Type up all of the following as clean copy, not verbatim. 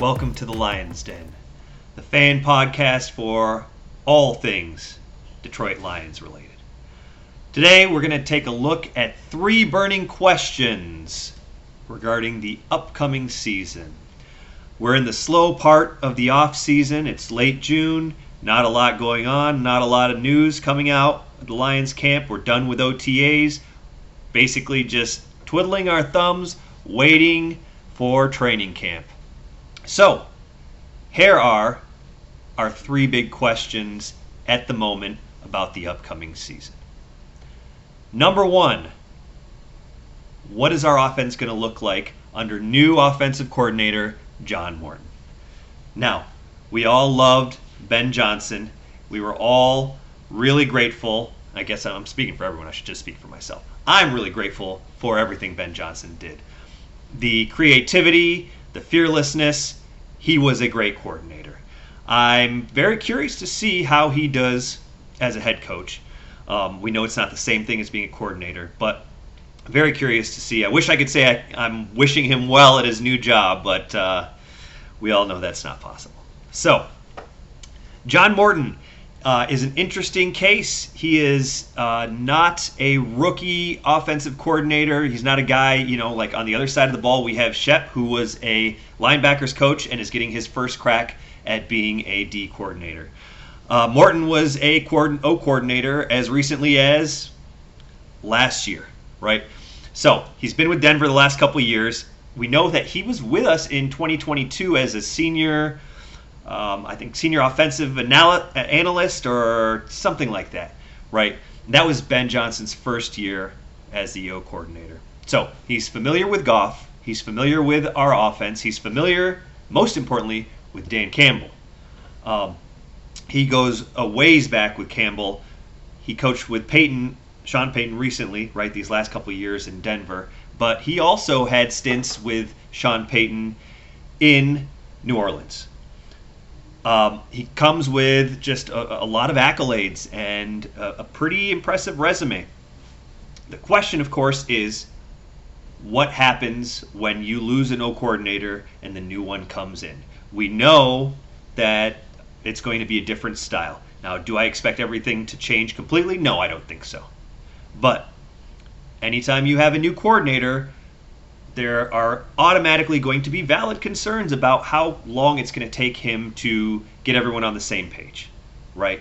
welcome to the Lions Den, the fan podcast for all things Detroit Lions related. Today we're going to take a look at 3 burning questions regarding the upcoming season. We're in the slow part of the off season. It's late June, not a lot going on, not a lot of news coming out of the Lions camp. We're done with OTAs, basically just twiddling our thumbs, waiting for training camp. So, here are our 3 big questions at the moment about the upcoming season. Number 1, what is our offense going to look like under new offensive coordinator John Morton? Now, we all loved Ben Johnson. We were all really grateful. I guess I'm speaking for everyone. I should just speak for myself. I'm really grateful for everything Ben Johnson did. The creativity, the fearlessness, he was a great coordinator. I'm very curious to see how he does as a head coach. We know it's not the same thing as being a coordinator, but very curious to see. I wish I could say I'm wishing him well at his new job, but we all know that's not possible. So, John Morton is an interesting case. He is not a rookie offensive coordinator. He's not a guy, like on the other side of the ball, we have Shep, who was a linebackers coach and is getting his first crack at being a D coordinator. Morton was a O coordinator as recently as last year, right? So he's been with Denver the last couple of years. We know that he was with us in 2022 as a senior senior offensive analyst or something like that, right? That was Ben Johnson's first year as the O coordinator. So he's familiar with Goff. He's familiar with our offense. He's familiar, most importantly, with Dan Campbell. He goes a ways back with Campbell. He coached with Sean Payton recently, right, these last couple of years in Denver. But he also had stints with Sean Payton in New Orleans. He comes with just a lot of accolades and a pretty impressive resume. The question, of course, is what happens when you lose an O coordinator and the new one comes in? We know that it's going to be a different style. Now, do I expect everything to change completely? No, I don't think so. But anytime you have a new coordinator, there are automatically going to be valid concerns about how long it's going to take him to get everyone on the same page, right?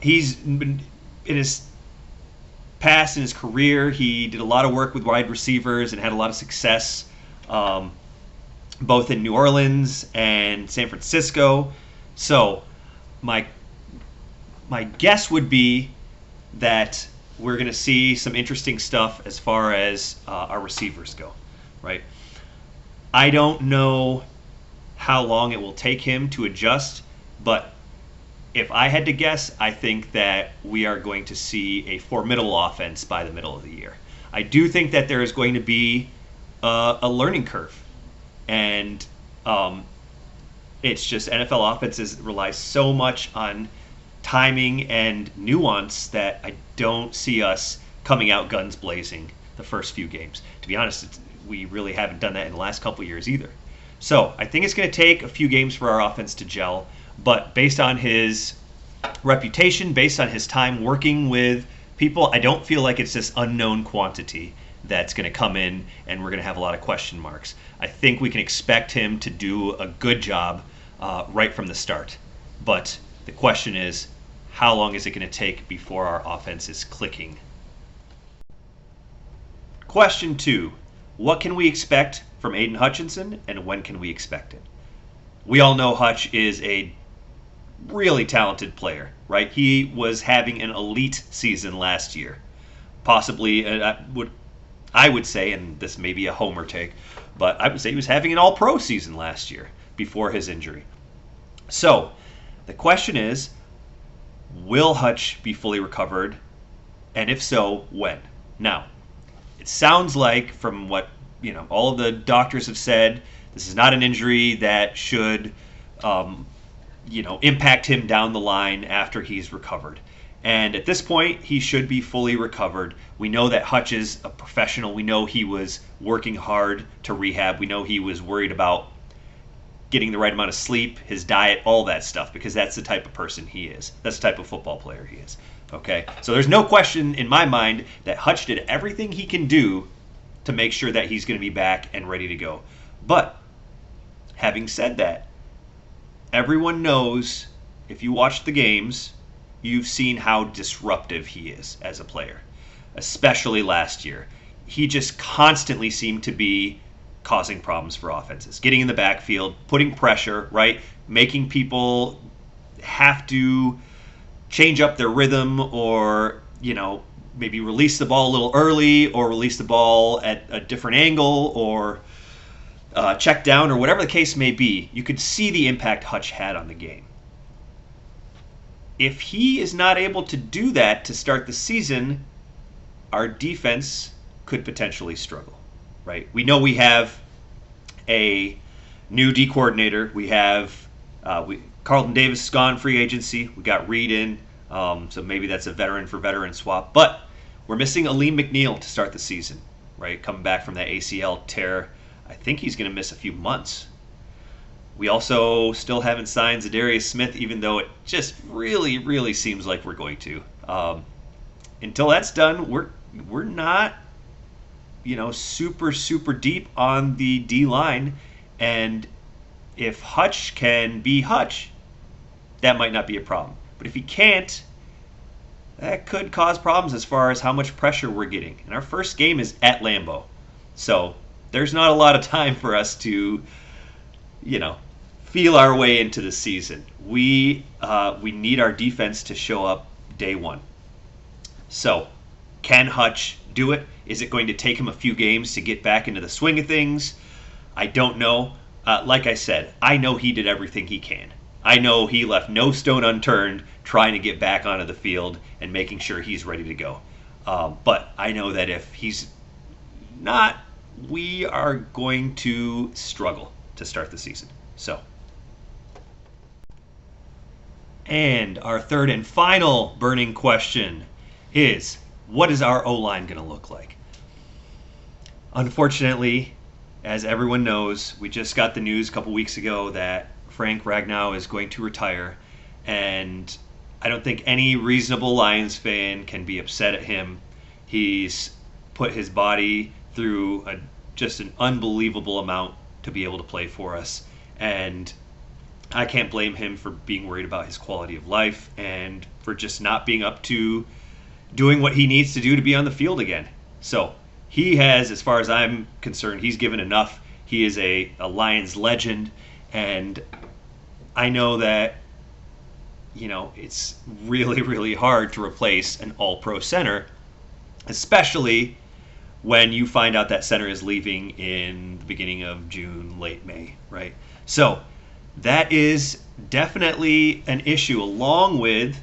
He's been, in his past, in his career, he did a lot of work with wide receivers and had a lot of success, both in New Orleans and San Francisco. So my guess would be that we're going to see some interesting stuff as far as our receivers go, right? I don't know how long it will take him to adjust, but if I had to guess, I think that we are going to see a formidable offense by the middle of the year. I do think that there is going to be a learning curve, and it's just NFL offenses rely so much on timing and nuance that I don't see us coming out guns blazing the first few games. To be honest, we really haven't done that in the last couple of years either. So I think it's going to take a few games for our offense to gel, but based on his reputation, based on his time working with people, I don't feel like it's this unknown quantity that's going to come in and we're going to have a lot of question marks. I think we can expect him to do a good job right from the start. But the question is, how long is it going to take before our offense is clicking? Question 2. What can we expect from Aiden Hutchinson, and when can we expect it? We all know Hutch is a really talented player, right? He was having an elite season last year. Possibly, I would say, and this may be a homer take, but I would say he was having an all-pro season last year before his injury. So, the question is, will Hutch be fully recovered? And if so, when? Now, it sounds like from what all of the doctors have said, this is not an injury that should impact him down the line after he's recovered. And at this point, he should be fully recovered. We know that Hutch is a professional. We know he was working hard to rehab. We know he was worried about getting the right amount of sleep, his diet, all that stuff, because that's the type of person he is. That's the type of football player he is. Okay? So there's no question in my mind that Hutch did everything he can do to make sure that he's going to be back and ready to go. But having said that, everyone knows, if you watch the games, you've seen how disruptive he is as a player, especially last year. He just constantly seemed to be causing problems for offenses, getting in the backfield, putting pressure, right? Making people have to change up their rhythm, or, maybe release the ball a little early, or release the ball at a different angle, or check down, or whatever the case may be. You could see the impact Hutch had on the game. If he is not able to do that to start the season, our defense could potentially struggle, right? We know we have a new D coordinator. We have Carlton Davis is gone, free agency. We got Reed in, so maybe that's a veteran for veteran swap. But we're missing Aleem McNeil to start the season, right? Coming back from that ACL tear. I think he's going to miss a few months. We also still haven't signed Zadarius Smith, even though it just really, really seems like we're going to. Until that's done, we're not, super, super deep on the D line. And if Hutch can be Hutch, that might not be a problem. But if he can't, that could cause problems as far as how much pressure we're getting. And our first game is at Lambeau. So there's not a lot of time for us to, feel our way into the season. We need our defense to show up day one. So can Hutch do it? Is it going to take him a few games to get back into the swing of things? I don't know. Like I said, I know he did everything he can. I know he left no stone unturned trying to get back onto the field and making sure he's ready to go. But I know that if he's not, we are going to struggle to start the season. So, and our third and final burning question is, what is our O-line going to look like? Unfortunately, as everyone knows, we just got the news a couple weeks ago that Frank Ragnow is going to retire, and I don't think any reasonable Lions fan can be upset at him. He's put his body through just an unbelievable amount to be able to play for us, and I can't blame him for being worried about his quality of life and for just not being up to doing what he needs to do to be on the field again. So he has, as far as I'm concerned, he's given enough. He is a Lions legend, and I know that, it's really, really hard to replace an all-pro center, especially when you find out that center is leaving in the beginning of June, late May, right? So that is definitely an issue, along with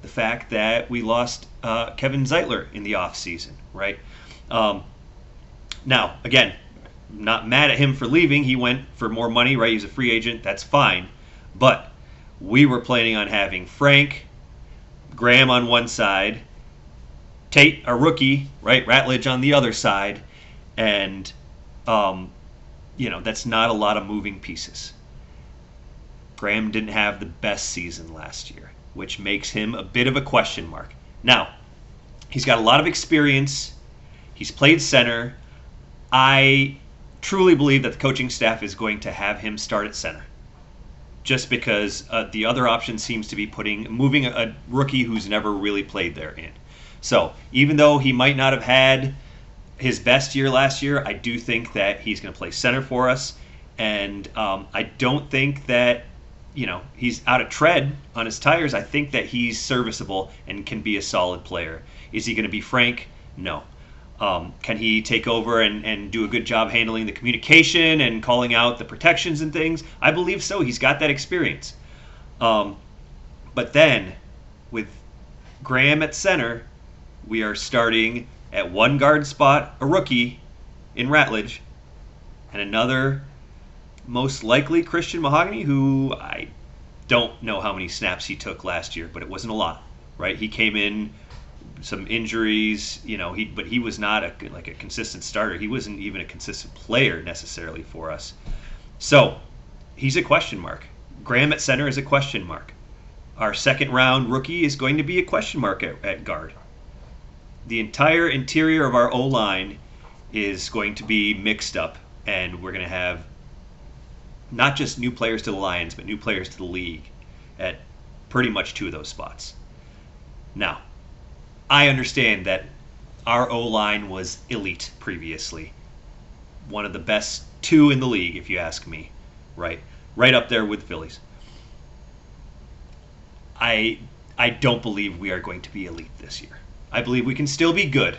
the fact that we lost Kevin Zeitler in the offseason, right? Now, again, not mad at him for leaving. He went for more money, right? He's a free agent. That's fine. But we were planning on having Frank, Graham on one side, Tate, a rookie, right? Ratledge on the other side. And, that's not a lot of moving pieces. Graham didn't have the best season last year, which makes him a bit of a question mark. Now, he's got a lot of experience. He's played center. I truly believe that the coaching staff is going to have him start at center, just because the other option seems to be moving a rookie who's never really played there in. So even though he might not have had his best year last year, I do think that he's going to play center for us. And I don't think that he's out of tread on his tires. I think that he's serviceable and can be a solid player. Is he going to be Frank? No. Can he take over and do a good job handling the communication and calling out the protections and things? I believe so. He's got that experience. But then, with Graham at center, we are starting at one guard spot, a rookie in Ratledge, and another, most likely Christian Mahogany, who I don't know how many snaps he took last year, but it wasn't a lot. right? He came in some injuries, but he was not a consistent starter. He wasn't even a consistent player necessarily for us. So he's a question mark. Graham at center is a question mark. Our second round rookie is going to be a question mark at guard. The entire interior of our O-line is going to be mixed up, and we're going to have not just new players to the Lions, but new players to the league at pretty much two of those spots. Now, I understand that our O-line was elite previously. One of the best two in the league, if you ask me. Right up there with Phillies. I don't believe we are going to be elite this year. I believe we can still be good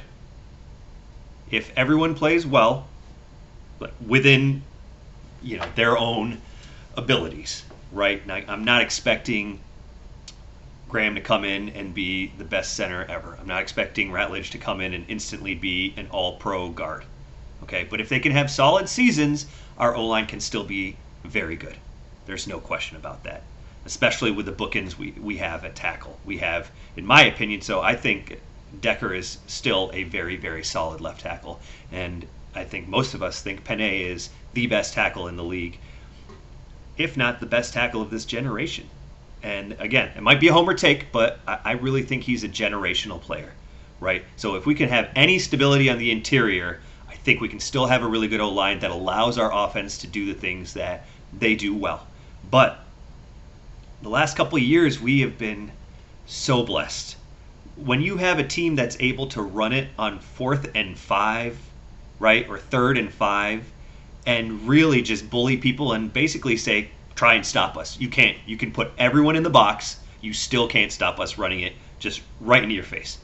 if everyone plays well, but within their own abilities. Right? Now, I'm not expecting Graham to come in and be the best center ever. I'm not expecting Ratledge to come in and instantly be an all-pro guard. Okay, but if they can have solid seasons, our O-line can still be very good. There's no question about that, especially with the bookends we have at tackle. We have, in my opinion, so I think Decker is still a very, very solid left tackle, and I think most of us think Penei is the best tackle in the league, if not the best tackle of this generation. And again, it might be a homer take, but I really think he's a generational player, right? So if we can have any stability on the interior, I think we can still have a really good O-line that allows our offense to do the things that they do well. But the last couple of years, we have been so blessed. When you have a team that's able to run it on 4th and 5, right, or 3rd and 5, and really just bully people and basically say, try and stop us. You can't. You can put everyone in the box. You still can't stop us running it just right into your face.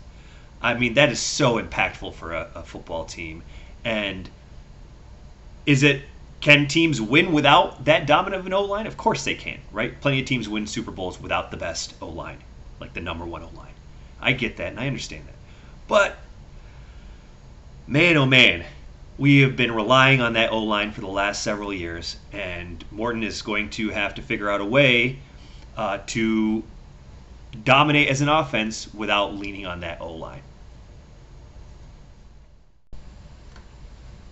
I mean, that is so impactful for a football team. And can teams win without that dominant of an O-line? Of course they can, right? Plenty of teams win Super Bowls without the best O-line, like the number one O-line. I get that, and I understand that. But, man, oh man, we have been relying on that O-line for the last several years, and Morton is going to have to figure out a way to dominate as an offense without leaning on that O-line.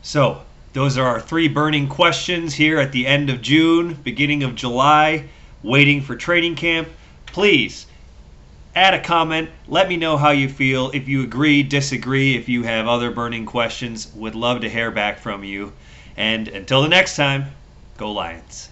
So, those are our 3 burning questions here at the end of June, beginning of July, waiting for training camp. Please, add a comment. Let me know how you feel. If you agree, disagree, if you have other burning questions, would love to hear back from you. And until the next time, go Lions.